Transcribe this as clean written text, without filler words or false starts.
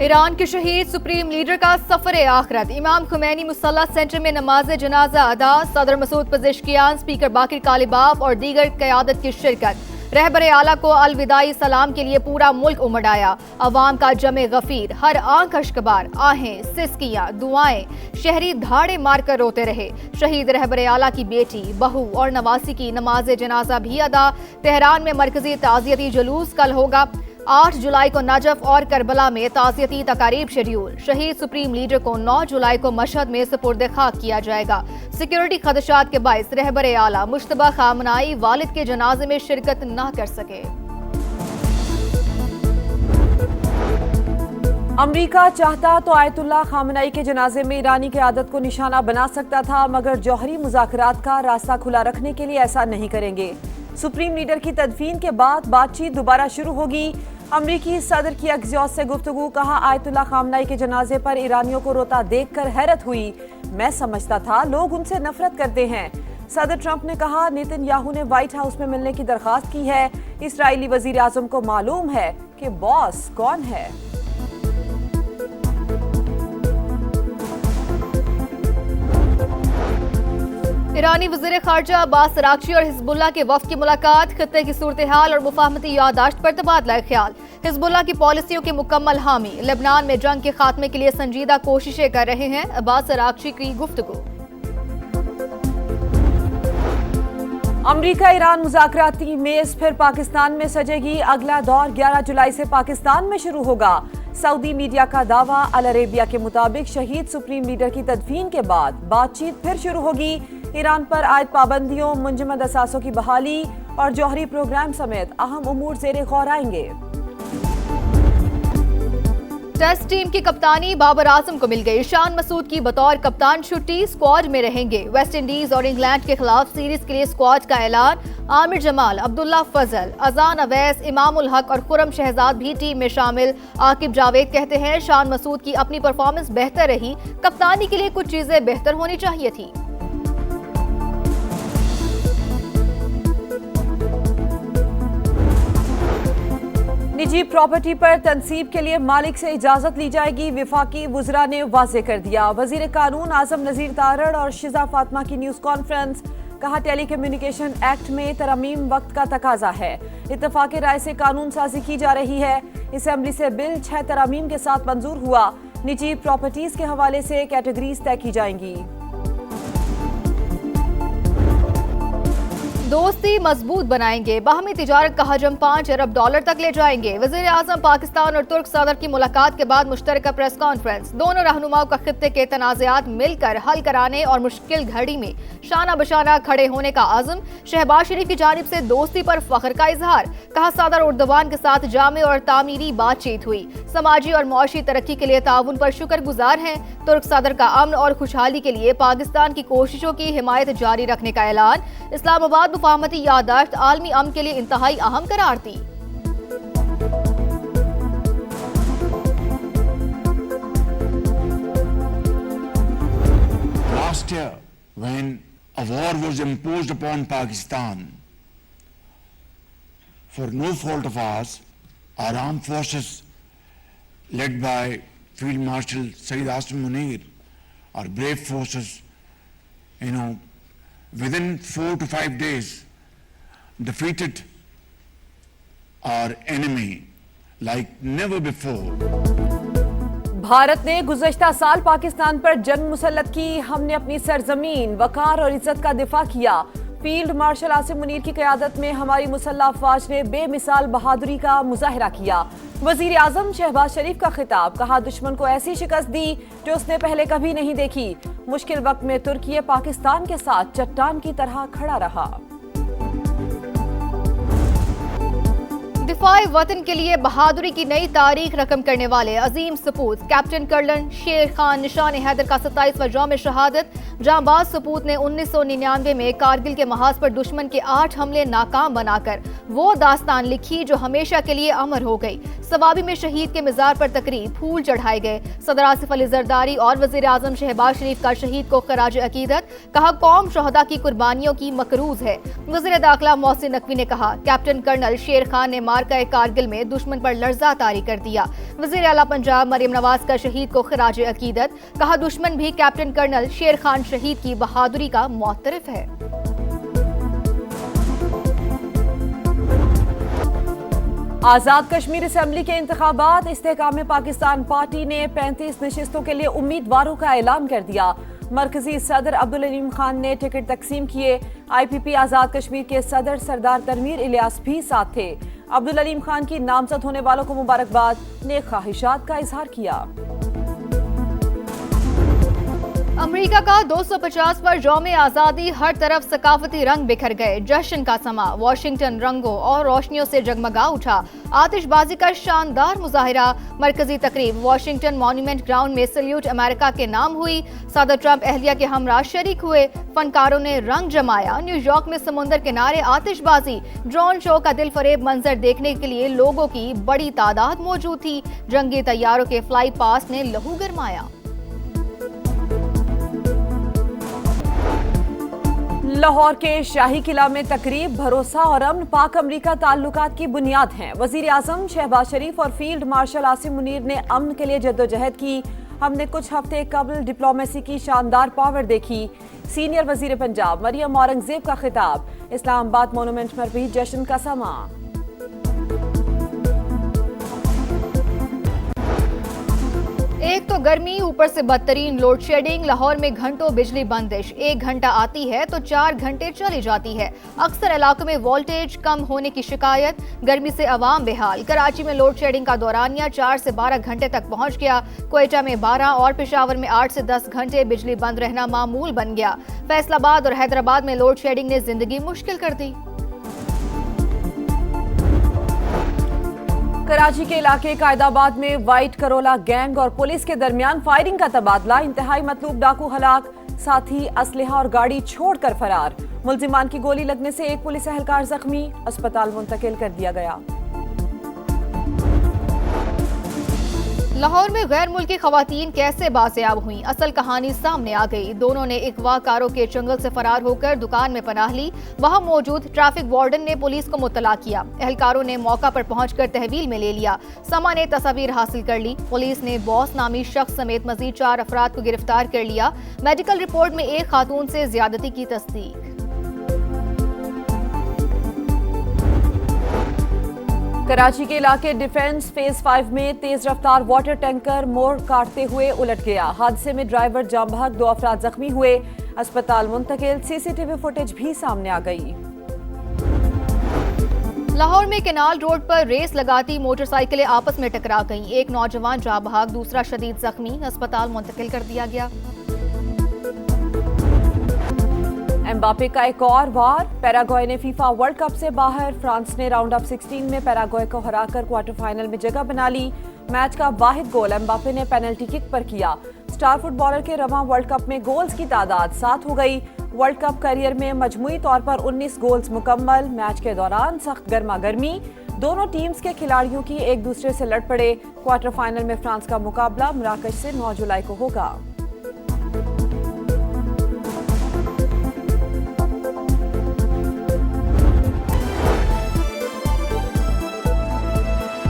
Iran के शहीद supreme leader का सफर आखिरत। इमाम खुमैनी मुसल्ला सेंटर में नमाज जनाजा अदा। सदर मसूद पज़ेश्कियान, स्पीकर बाकिर कालिबाफ और दीगर क़यादत की शिरकत। रहबर आला को अलविदाई सलाम के लिए पूरा मुल्क उमड़ आया। अवाम का जमे गफीर, हर आंख अश्कबार, आहें, सिसकियां, दुआएं। शहरी धाड़े मारकर रोते रहे। शहीद रहबर आला की बेटी, बहू और नवासी की नमाज जनाजा भी अदा। तेहरान में मरकजी ताज़ियती जुलूस कल होगा। 8 जुलाई को नजफ और करबला में ताज़ियती तकारीब शेड्यूल। शहीद सुप्रीम लीडर को 9 जुलाई को मशहद में सुपुर्द खाक किया जाएगा। सिक्योरिटी खदशात के बायस रहबर आला मुश्तबा खामनाई वालिद के जनाजे में शिरकत न कर सके। अमरीका चाहता तो आयतुल्लाह खामनाई के जनाजे में ईरानी क़यादत को निशाना बना सकता था, मगर जौहरी मुज़ाकरात का रास्ता खुला रखने के लिए ऐसा नहीं करेंगे। सुप्रीम लीडर की तदफीन के बाद बातचीत दोबारा शुरू होगी। अमरीकी सदर की एक्सियोस से गुफ्तगू। कहा, आयतुल्लाह खामनाई के जनाजे पर ईरानियों को रोता देखकर हैरत हुई। मैं समझता था लोग उनसे नफरत करते हैं। सदर ट्रंप ने कहा, नेतन्याहू ने व्हाइट हाउस में मिलने की दरखास्त की है। इसराइली वजीर आजम को मालूम है कि बॉस कौन है। ईरानी वज़ीर ख़ारजा अब्बास अराग़ची और हिज़्बुल्लाह के वफ़द की मुलाकात। खित्ते की सूरत हाल और मुफ़ाहमती याददाश्त पर तबादला ख्याल। हिज़्बुल्लाह की पॉलिसियों के मुकम्मल हामी। लेबनान में जंग के खात्मे के लिए संजीदा कोशिशें कर रहे हैं। अब्बास अराग़ची की गुफ्तगू। अमरीका ईरान मुज़ाकराती मेज़ फिर पाकिस्तान में सजेगी। अगला दौर 11 जुलाई से पाकिस्तान में शुरू होगा। सऊदी मीडिया का दावा। अल अरेबिया के मुताबिक शहीद सुप्रीम लीडर की तदफीन के बाद बातचीत फिर शुरू होगी। ईरान पर आयद पाबंदियों, मुंजमद असासों की बहाली और जौहरी प्रोग्राम समेत अहम उमूर ज़ेरे गौर आएंगे। टेस्ट टीम की कप्तानी बाबर आजम को मिल गई। शान मसूद की बतौर कप्तान छुट्टी, स्क्वाड में रहेंगे। वेस्ट इंडीज और इंग्लैंड के खिलाफ सीरीज के लिए स्क्वाड का ऐलान। आमिर जमाल, अब्दुल्ला फजल, अजान अवैस, इमामुल हक और खुरम शहजाद भी टीम में शामिल। आकिब जावेद कहते हैं, शान मसूद की अपनी परफॉर्मेंस बेहतर रही। कप्तानी के लिए कुछ चीजें बेहतर होनी चाहिए थी। निजी प्रॉपर्टी पर तनसीब के लिए मालिक से इजाजत ली जाएगी। विफाकी वुज़रा ने वाज़े कर दिया। वजीर कानून आजम नज़ीर तारड़ और शिजा फातिमा की न्यूज़ कॉन्फ्रेंस। कहा, टेली कम्युनिकेशन एक्ट में तरमीम वक्त का तकाजा है। इत्तफाक राय से कानून साजी की जा रही है। असेंबली से बिल 6 तरमीम के साथ मंजूर हुआ। निजी प्रॉपर्टीज के हवाले से कैटेगरीज तय की जाएंगी। दोस्ती मजबूत बनाएंगे। बाहमी तिजारत का हजम 5 अरब डॉलर तक ले जाएंगे। वज़ीर आज़म पाकिस्तान और तुर्क सदर की मुलाकात के बाद मुश्तरका प्रेस कॉन्फ्रेंस। दोनों रहनुमाओं का खित्ते के तनाज़ात मिलकर हल कराने और मुश्किल घड़ी में शाना बशाना खड़े होने का आज़म। शहबाज शरीफ की जानिब से दोस्ती पर फख्र का इजहार। कहा, सदर उर्दवान के साथ जामे और तामीरी बातचीत हुई। समाजी और मुआशी तरक्की के लिए ताउन पर शुक्रगुजार हैं। तुर्क सदर का अमन और खुशहाली के लिए पाकिस्तान की कोशिशों की हिमायत जारी रखने का ऐलान। इस्लामाबाद मुफाहमती याददाश्त आलमी अमन के लिए इंतहाई अहम करार दी। Last year, when a war was imposed upon Pakistan, for no fault of ours, our armed forces, led by Field Marshal Saeed Asim Munir, our brave forces, within 4 to 5 days, defeated our enemy like never before. Bharat ने गुज़श्ता साल पाकिस्तान पर जंग मुसल्लत की। हमने अपनी सरजमीन, वकार और इज्जत का दिफा किया। फील्ड मार्शल आसिम मुनीर की क़यादत में हमारी मुसल्लह अफ़वाज ने बेमिसाल बहादुरी का मुजाहिरा किया। वज़ीर आज़म शहबाज शरीफ का खिताब। कहा, दुश्मन को ऐसी शिकस्त दी जो उसने पहले कभी नहीं देखी। मुश्किल वक्त में तुर्की पाकिस्तान के साथ चट्टान की तरह खड़ा रहा। दिफाए वतन के लिए बहादुरी की नई तारीख रकम करने वाले अजीम सपूत कैप्टन कर्नल शेर खान निशान हैदर का 27वां यौम शहादत। जांबाज सपूत ने 1999 में कारगिल के महाज पर दुश्मन के 8 हमले नाकाम बनाकर वो दास्तान लिखी जो हमेशा के लिए अमर हो गई। सवाबी में शहीद के मजार पर तकरीब, फूल चढ़ाए गए। सदर आसिफ अली जरदारी और वजीर आजम शहबाज शरीफ का शहीद को खराज अकीदत, कहा कौम शहदा की कुर्बानियों की मकरूज है। वजीर दाखिला मोहसिन नकवी ने कहा कैप्टन कर्नल शेर खान ने मार्का कारगिल में दुश्मन पर लर्जा तारी कर दिया। वजीर आला पंजाब मरियम नवाज का शहीद को खराज अकीदत, कहा दुश्मन भी कैप्टन कर्नल शेर खान शहीद की बहादुरी का मोतरफ है। आजाद कश्मीर असेंबली के इंतखाबात, इस्तेहकाम पाकिस्तान पार्टी ने 35 नशिस्तों के लिए उम्मीदवारों का ऐलान कर दिया। मरकजी सदर अब्दुल अलीम खान ने टिकट तकसीम किए। IPP आजाद कश्मीर के सदर सरदार तनवीर इलियास भी साथ थे। अब्दुल अलीम खान की नामजद होने वालों को मुबारकबाद, नेक ख्वाहिशात का इजहार किया। अमेरिका का 250 पर यौम आज़ादी, हर तरफ सकाफती रंग बिखर गए। जश्न का समा, वाशिंगटन रंगों और रोशनियों से जगमगा उठा। आतिशबाजी का शानदार मुजाहिरा। मरकजी तकरीब वाशिंगटन मॉन्यूमेंट ग्राउंड में सल्यूट अमेरिका के नाम हुई। सदर ट्रंप अहलिया के हमरा शरीक हुए। फनकारों ने रंग जमाया। न्यूयॉर्क में समुंदर किनारे आतिशबाजी, ड्रोन शो का दिल फरेब मंजर देखने के लिए लोगों की बड़ी तादाद मौजूद थी। जंगी तैयारों के फ्लाई पास्ट ने लहू गरमाया। लाहौर के शाही किला में तकरीब, भरोसा और अमन पाक अमरीका ताल्लुकात की बुनियाद हैं। वजीर आजम शहबाज शरीफ और फील्ड मार्शल आसिम मुनीर ने अमन के लिए जद्दोजहद की। हमने कुछ हफ्ते कबल डिप्लोमेसी की शानदार पावर देखी। सीनियर वजीर पंजाब मरियम औरंगजेब का खिताब। इस्लामाबाद मोनूमेंट में भी जश्न का समा। एक तो गर्मी, ऊपर से बदतरीन लोड शेडिंग। लाहौर में घंटों बिजली बंदिश, 1 घंटा आती है तो 4 घंटे चली जाती है। अक्सर इलाकों में वोल्टेज कम होने की शिकायत। गर्मी से अवाम बेहाल। कराची में लोड शेडिंग का दौरानिया 4 से 12 घंटे तक पहुंच गया। क्वेटा में 12 और पेशावर में 8 से 10 घंटे बिजली बंद रहना मामूल बन गया। फैसलाबाद और हैदराबाद में लोड शेडिंग ने जिंदगी मुश्किल कर दी। कराची के इलाके कायदाबाद में वाइट करोला गैंग और पुलिस के दरमियान फायरिंग का तबादला। इंतहाई मतलूब डाकू हलाक, साथी असलहा और गाड़ी छोड़कर फरार। मुल्जिमान की गोली लगने से एक पुलिस एहलकार जख्मी, अस्पताल मुंतकिल कर दिया गया। लाहौर में गैर मुल्की खवातीन कैसे बाजियाब हुई, असल कहानी सामने आ गई। दोनों ने अगवाकारों के चंगल से फरार होकर दुकान में पनाह ली। वहां मौजूद ट्रैफिक वार्डन ने पुलिस को मुत्तला किया। एहलकारों ने मौका पर पहुंचकर तहवील में ले लिया। समा ने तस्वीर हासिल कर ली। पुलिस ने बॉस नामी शख्स समेत मजीद 4 अफराद को गिरफ्तार कर लिया। मेडिकल रिपोर्ट में एक खातून से ज्यादती की तस्दीक। कराची के इलाके डिफेंस फेज 5 में तेज रफ्तार वाटर टैंकर मोड़ काटते हुए उलट गया। हादसे में ड्राइवर जाम बहक, 2 अफराद जख्मी हुए, अस्पताल मुंतकिल। CCTV फुटेज भी सामने आ गई। लाहौर में केनाल रोड पर रेस लगाती मोटरसाइकिलें आपस में टकरा गईं। एक नौजवान जाम बहक, दूसरा शदीद जख्मी, अस्पताल मुंतकिल कर दिया गया। एम्बापे का एक और वार, पैराग्वे ने फीफा वर्ल्ड कप से बाहर। फ्रांस ने राउंड ऑफ 16 में पैराग्वे को हराकर क्वार्टर फाइनल में जगह बना ली। मैच का वाहिद गोल एम्बापे ने पेनल्टी किक पर किया। स्टार फुटबॉलर के रवां वर्ल्ड कप में गोल्स की तादाद 7 हो गई। वर्ल्ड कप करियर में मजमूई तौर पर 19 गोल्स मुकम्मल। मैच के दौरान सख्त गर्मा गर्मी, दोनों टीम्स के खिलाड़ियों की एक दूसरे से लड़ पड़े। क्वार्टर फाइनल में फ्रांस का मुकाबला मराकश से 9 जुलाई को होगा।